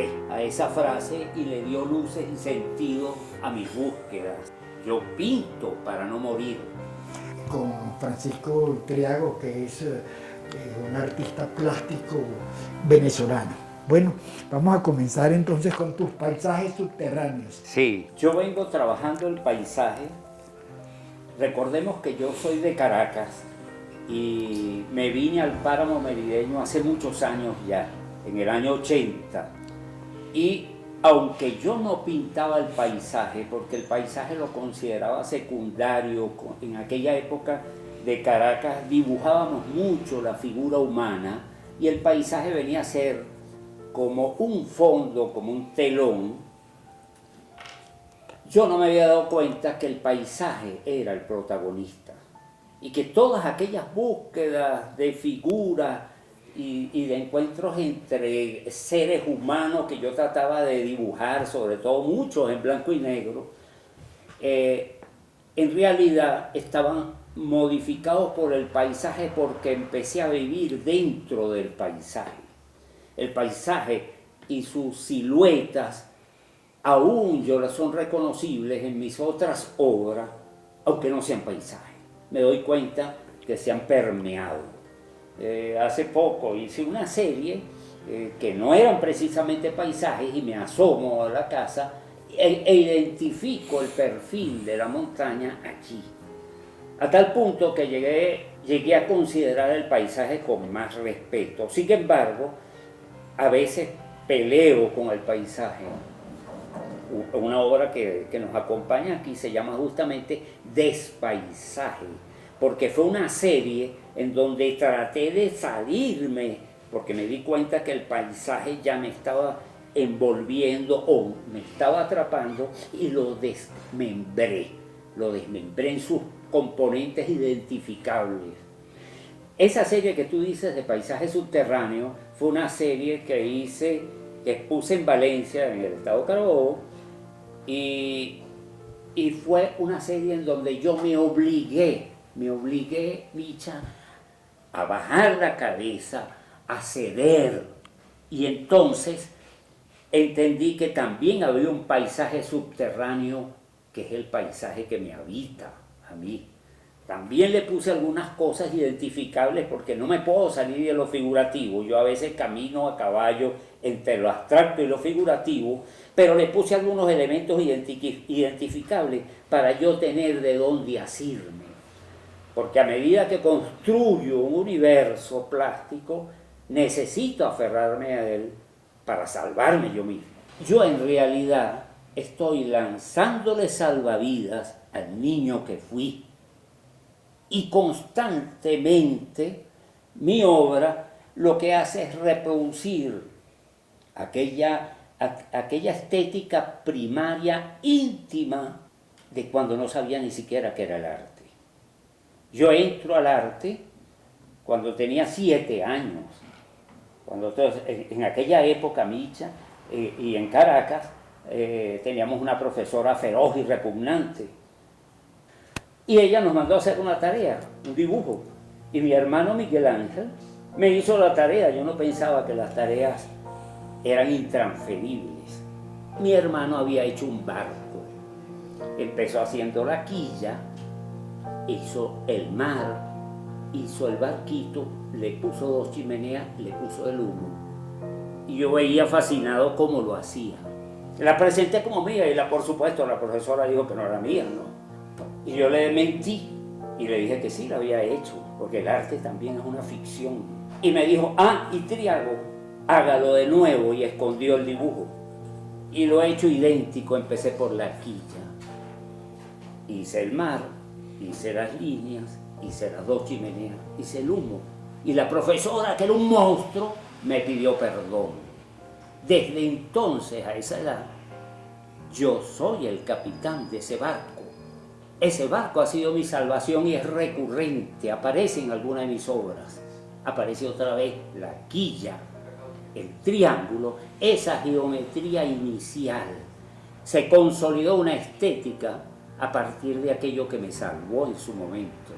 nombre a esa frase y le dio luces y sentido a mis búsquedas. Yo pinto para no morir. Con Francisco Triago, que es un artista plástico venezolano. Bueno, vamos a comenzar entonces con tus paisajes subterráneos. Sí, yo vengo trabajando el paisaje. Recordemos que yo soy de Caracas y me vine al Páramo Merideño hace muchos años ya, en el año 80. Y aunque yo no pintaba el paisaje, porque el paisaje lo consideraba secundario, en aquella época de Caracas dibujábamos mucho la figura humana y el paisaje venía a ser como un fondo, como un telón. Yo no me había dado cuenta que el paisaje era el protagonista y que todas aquellas búsquedas de figuras y de encuentros entre seres humanos que yo trataba de dibujar, sobre todo muchos en blanco y negro, en realidad estaban modificados por el paisaje porque empecé a vivir dentro del paisaje. El paisaje y sus siluetas aún son reconocibles en mis otras obras, aunque no sean paisajes. Me doy cuenta que se han permeado. Hace poco hice una serie que no eran precisamente paisajes y me asomo a la casa e identifico el perfil de la montaña allí. A tal punto que llegué a considerar el paisaje con más respeto. Sin embargo, a veces peleo con el paisaje. Una obra que nos acompaña aquí se llama justamente Despaisaje, porque fue una serie en donde traté de salirme, porque me di cuenta que el paisaje ya me estaba envolviendo o me estaba atrapando y lo desmembré en sus componentes identificables. Esa serie que tú dices de Paisaje Subterráneo fue una serie que puse en Valencia, en el estado Carabobo, y fue una serie en donde yo me obligué, Micha, a bajar la cabeza, a ceder. Y entonces entendí que también había un paisaje subterráneo que es el paisaje que me habita a mí. También le puse algunas cosas identificables porque no me puedo salir de lo figurativo. Yo a veces camino a caballo entre lo abstracto y lo figurativo, pero le puse algunos elementos identificables para yo tener de dónde asirme. Porque a medida que construyo un universo plástico, necesito aferrarme a él para salvarme yo mismo. Yo en realidad estoy lanzándole salvavidas al niño que fui. Y constantemente mi obra lo que hace es reproducir aquella estética primaria íntima de cuando no sabía ni siquiera qué era el arte. Yo entro al arte cuando tenía 7 años, en aquella época, Micha, y en Caracas, teníamos una profesora feroz y repugnante. Y ella nos mandó a hacer una tarea, un dibujo. Y mi hermano Miguel Ángel me hizo la tarea. Yo no pensaba que las tareas eran intransferibles. Mi hermano había hecho un barco. Empezó haciendo la quilla, hizo el mar, hizo el barquito, le puso 2 chimeneas, le puso el humo. Y yo veía fascinado cómo lo hacía. La presenté como mía y por supuesto la profesora dijo que no era mía, ¿no? Y yo le mentí y le dije que sí, la había hecho, porque el arte también es una ficción. Y me dijo, y Triago, hágalo de nuevo, y escondió el dibujo. Y lo he hecho idéntico, empecé por la quilla. Hice el mar, hice las líneas, hice las 2 chimeneas, hice el humo. Y la profesora, que era un monstruo, me pidió perdón. Desde entonces, a esa edad, yo soy el capitán de ese barco. Ese barco ha sido mi salvación y es recurrente, aparece en alguna de mis obras. Aparece otra vez la quilla, el triángulo, esa geometría inicial. Se consolidó una estética a partir de aquello que me salvó en su momento.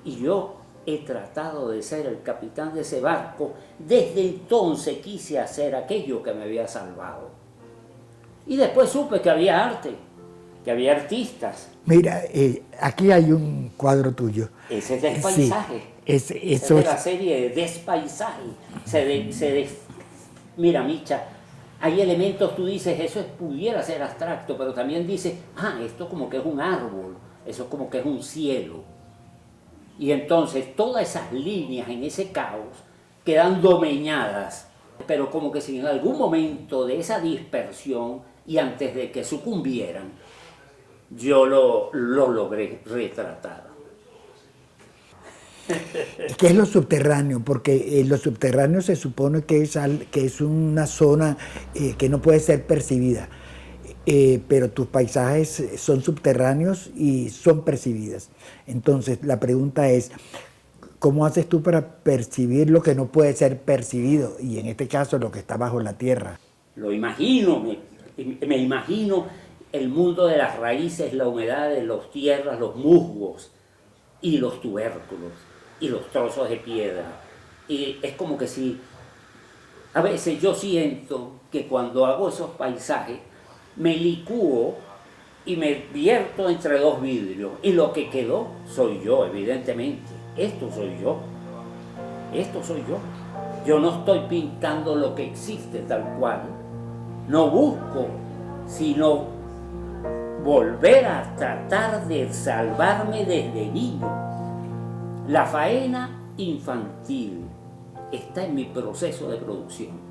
Y yo he tratado de ser el capitán de ese barco. Desde entonces quise hacer aquello que me había salvado. Y después supe que había arte, que había artistas. Mira, aquí hay un cuadro tuyo. Ese es Despaisaje. Sí, Es de la serie de Despaisaje. Mira, Micha, hay elementos, tú dices, eso pudiera ser abstracto, pero también dices, esto como que es un árbol, eso como que es un cielo. Y entonces todas esas líneas en ese caos quedan domeñadas, pero como que si en algún momento de esa dispersión y antes de que sucumbieran, yo lo logré retratar. ¿Qué es lo subterráneo? Porque lo subterráneo se supone que es una zona que no puede ser percibida, pero tus paisajes son subterráneos y son percibidas. Entonces la pregunta es, ¿cómo haces tú para percibir lo que no puede ser percibido? Y en este caso lo que está bajo la tierra. Lo imagino, me imagino el mundo de las raíces, la humedad de las tierras, los musgos y los tubérculos y los trozos de piedra. Y es como que si, a veces yo siento que cuando hago esos paisajes, me licúo y me vierto entre dos vidrios. Y lo que quedó soy yo, evidentemente. Esto soy yo. Esto soy yo. Yo no estoy pintando lo que existe tal cual. No busco, sino volver a tratar de salvarme desde niño. La faena infantil está en mi proceso de producción.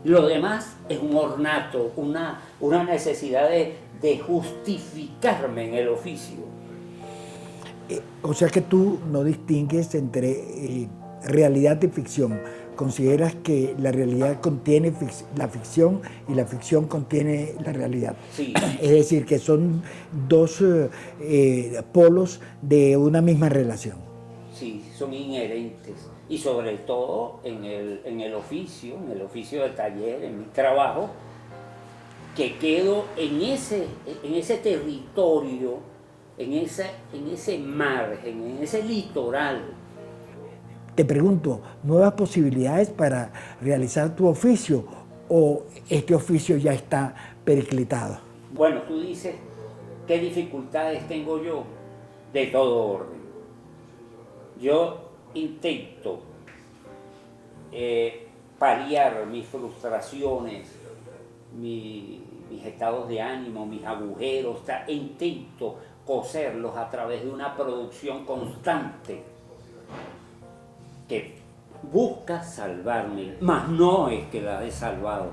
Lo demás es un ornato, una necesidad de justificarme en el oficio. O sea que tú no distingues entre realidad y ficción. Consideras que la realidad contiene la ficción y la ficción contiene la realidad. Sí. Es decir, que son dos polos de una misma relación. Sí, son inherentes. Y sobre todo en el oficio de taller, en mi trabajo, que quedo en ese territorio, en ese margen, en ese litoral. Te pregunto, ¿nuevas posibilidades para realizar tu oficio o este oficio ya está periclitado? Bueno, tú dices, ¿qué dificultades tengo yo? De todo orden. Yo intento paliar mis frustraciones, mis estados de ánimo, mis agujeros, intento coserlos a través de una producción constante que busca salvarme, mas no es que la he salvado,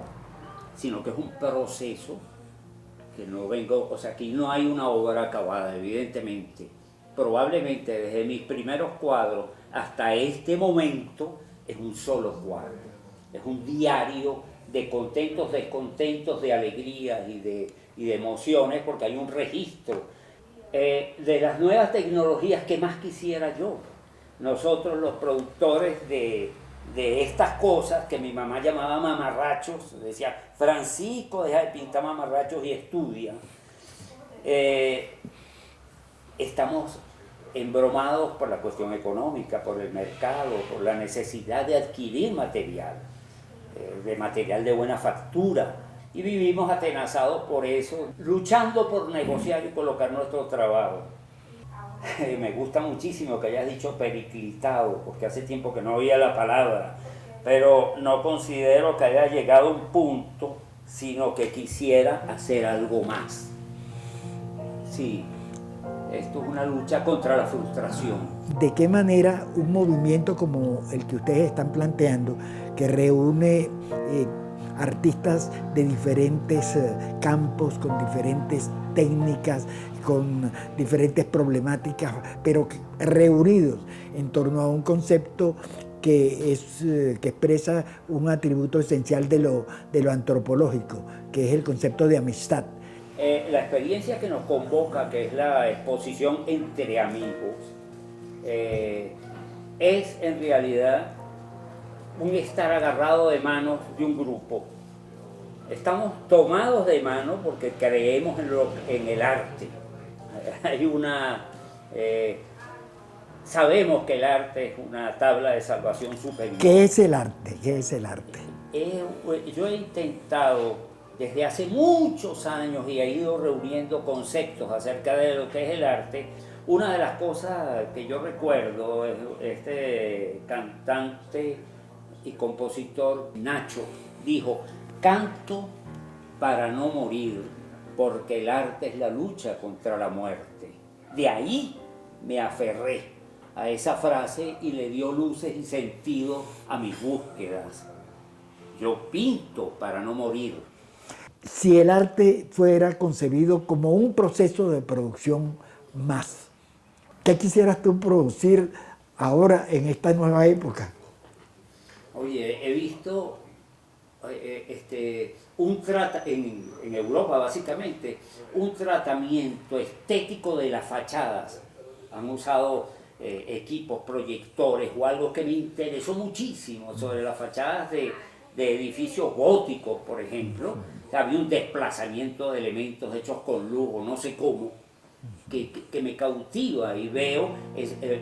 sino que es un proceso que no vengo, o sea, aquí no hay una obra acabada, evidentemente. Probablemente desde mis primeros cuadros hasta este momento es un solo cuadro, es un diario de contentos, descontentos, de alegrías y de emociones, porque hay un registro de las nuevas tecnologías que más quisiera yo. Nosotros los productores de estas cosas que mi mamá llamaba mamarrachos, decía, Francisco, deja de pintar mamarrachos y estudia, estamos embromados por la cuestión económica, por el mercado, por la necesidad de adquirir material, de material de buena factura, y vivimos atenazados por eso, luchando por negociar y colocar nuestro trabajo. Me gusta muchísimo que hayas dicho periclitado, porque hace tiempo que no oía la palabra, pero no considero que haya llegado a un punto, sino que quisiera hacer algo más. Sí, esto es una lucha contra la frustración. ¿De qué manera un movimiento como el que ustedes están planteando, que reúne artistas de diferentes campos, con diferentes técnicas, con diferentes problemáticas, pero reunidos en torno a un concepto que expresa un atributo esencial de lo antropológico, que es el concepto de amistad? La experiencia que nos convoca, que es la exposición entre amigos, es en realidad un estar agarrado de manos de un grupo. Estamos tomados de mano porque creemos en el arte. Hay una Sabemos que el arte es una tabla de salvación superior. ¿Qué es el arte? ¿Qué es el arte? Yo he intentado desde hace muchos años y he ido reuniendo conceptos acerca de lo que es el arte. Una de las cosas que yo recuerdo es este cantante y compositor Nacho dijo: canto para no morir, porque el arte es la lucha contra la muerte. De ahí me aferré a esa frase y le dio luces y sentido a mis búsquedas. Yo pinto para no morir. Si el arte fuera concebido como un proceso de producción más, ¿qué quisieras tú producir ahora en esta nueva época? Oye, he visto en Europa básicamente un tratamiento estético de las fachadas. Han usado equipos, proyectores o algo que me interesó muchísimo sobre las fachadas de edificios góticos, por ejemplo. O sea, había un desplazamiento de elementos hechos con lujo, no sé cómo, que me cautiva, y veo,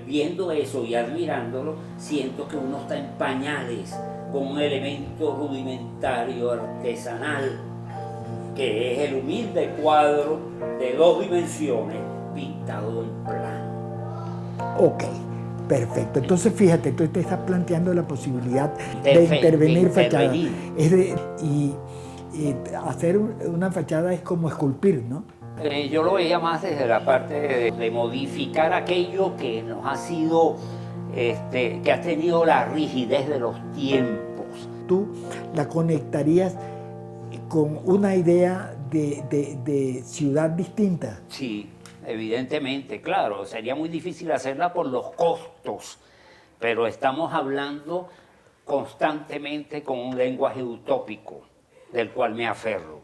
viendo eso y admirándolo, siento que uno está en pañales con un elemento rudimentario, artesanal, que es el humilde cuadro de 2 dimensiones pintado en plano. Ok, perfecto. Entonces fíjate, tú te estás planteando la posibilidad de intervenir fachadas. Y hacer una fachada es como esculpir, ¿no? Yo lo veía más desde la parte de modificar aquello que nos ha sido, que ha tenido la rigidez de los tiempos. Tú la conectarías con una idea de ciudad distinta. Sí, evidentemente, claro, sería muy difícil hacerla por los costos, pero estamos hablando constantemente con un lenguaje utópico del cual me aferro.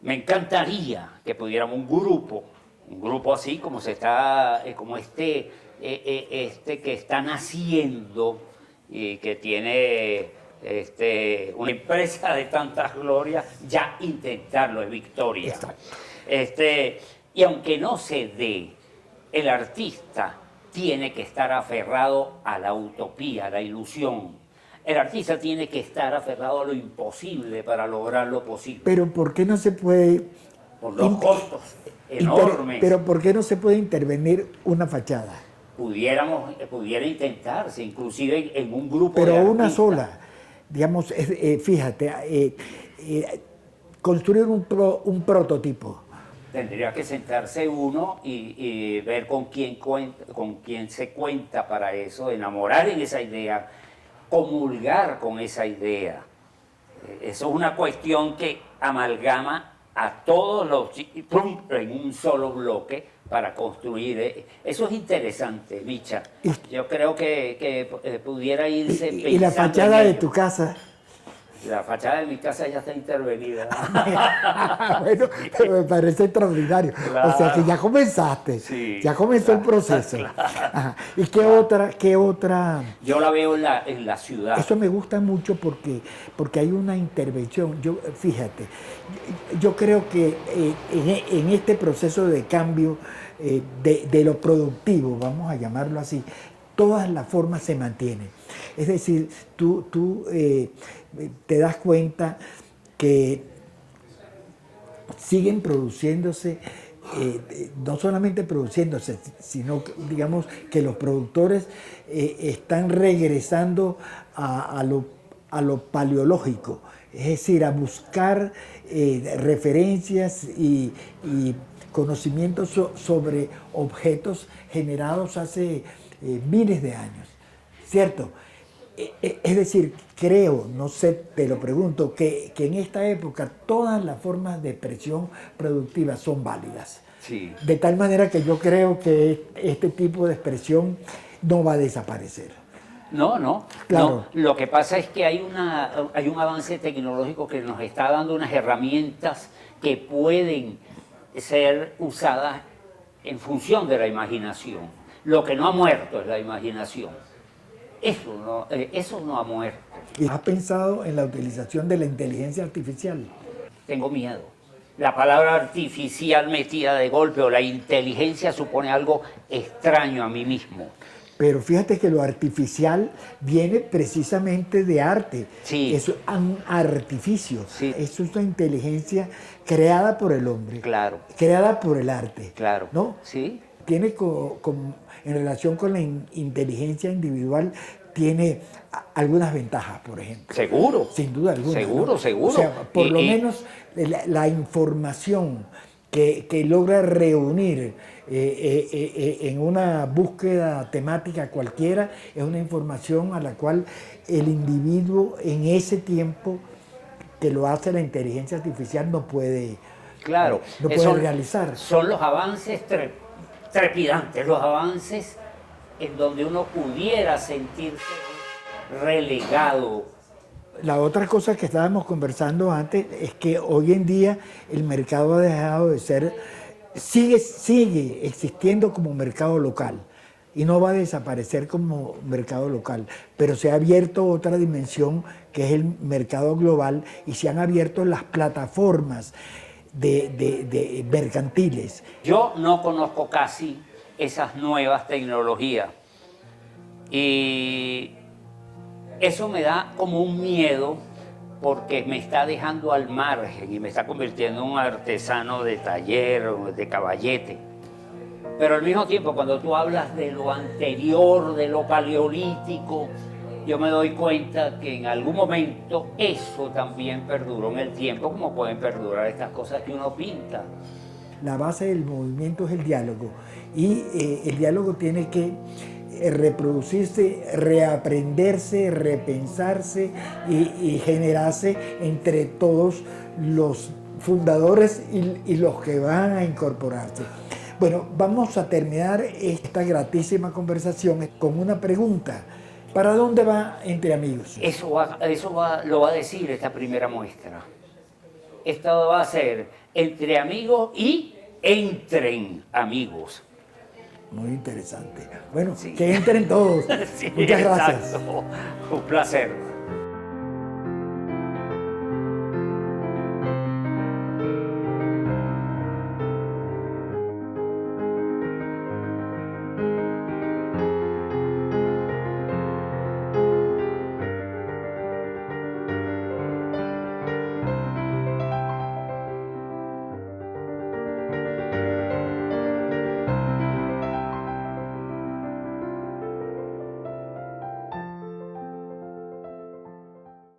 Me encantaría que pudiéramos un grupo así como como este que está naciendo y que tiene una empresa de tantas glorias, ya intentarlo es victoria. Y aunque no se dé, el artista tiene que estar aferrado a la utopía, a la ilusión. El artista tiene que estar aferrado a lo imposible para lograr lo posible. Pero ¿por qué no se puede? Por los costos enormes. Pero ¿por qué no se puede intervenir una fachada? Pudiera intentarse, inclusive en un grupo pero de artistas. Una sola. Digamos, fíjate, construir un prototipo. Tendría que sentarse uno y ver con quién se cuenta para eso, enamorar en esa idea, comulgar con esa idea. Eso es una cuestión que amalgama a todos los en un solo bloque para construir. Eso es interesante, Micha. Yo creo que pudiera irse pensando. ¿Y la fachada de tu casa? La fachada de mi casa ya está intervenida. Bueno, pero me parece extraordinario. Claro. O sea que ya comenzaste, sí, ya comenzó el proceso. Claro. Ajá. ¿Y qué otra? Yo la veo en la ciudad. Eso me gusta mucho porque hay una intervención. Fíjate, yo creo que en este proceso de cambio de lo productivo, vamos a llamarlo así, todas las formas se mantienen. Es decir, tú te das cuenta que siguen produciéndose, no solamente produciéndose, sino que, digamos que los productores están regresando a lo paleológico, es decir, a buscar referencias y conocimientos sobre objetos generados hace miles de años, ¿cierto? Es decir, creo, no sé, te lo pregunto, que en esta época todas las formas de expresión productiva son válidas. Sí. De tal manera que yo creo que este tipo de expresión no va a desaparecer. No. Claro. No. Lo que pasa es que hay un avance tecnológico que nos está dando unas herramientas que pueden ser usadas en función de la imaginación. Lo que no ha muerto es la imaginación. Eso no ha muerto. ¿Has pensado en la utilización de la inteligencia artificial? Tengo miedo. la palabra artificial metida de golpe o la inteligencia supone algo extraño a mí mismo. Pero fíjate que lo artificial viene precisamente de arte. Sí. Es un artificio. Sí. Es una inteligencia creada por el hombre. Claro. Creada por el arte. Claro. ¿No? Sí. Tiene en relación con la inteligencia individual, tiene algunas ventajas, por ejemplo. Seguro. Sin duda alguna. Seguro, ¿no? seguro. O sea, por lo menos la información que logra reunir en una búsqueda temática cualquiera es una información a la cual el individuo en ese tiempo que lo hace la inteligencia artificial no puede, claro, no puede realizar. Son los avances trepidantes, los avances en donde uno pudiera sentirse relegado. La otra cosa que estábamos conversando antes es que hoy en día el mercado ha dejado de ser, sigue existiendo como mercado local y no va a desaparecer como mercado local, pero se ha abierto otra dimensión que es el mercado global y se han abierto las plataformas de mercantiles. Yo no conozco casi esas nuevas tecnologías y eso me da como un miedo porque me está dejando al margen y me está convirtiendo en un artesano de taller o de caballete. Pero al mismo tiempo, cuando tú hablas de lo anterior, de lo paleolítico, yo me doy cuenta que en algún momento eso también perduró en el tiempo, como pueden perdurar estas cosas que uno pinta. La base del movimiento es el diálogo y el diálogo tiene que reproducirse, reaprenderse, repensarse y generarse entre todos los fundadores y los que van a incorporarse. Bueno, vamos a terminar esta gratísima conversación con una pregunta. ¿Para dónde va Entre Amigos? Lo va a decir esta primera muestra. Esto va a ser Entre Amigos y Entren Amigos. Muy interesante. Bueno, sí. que entren todos. Sí, muchas gracias. Exacto. Un placer.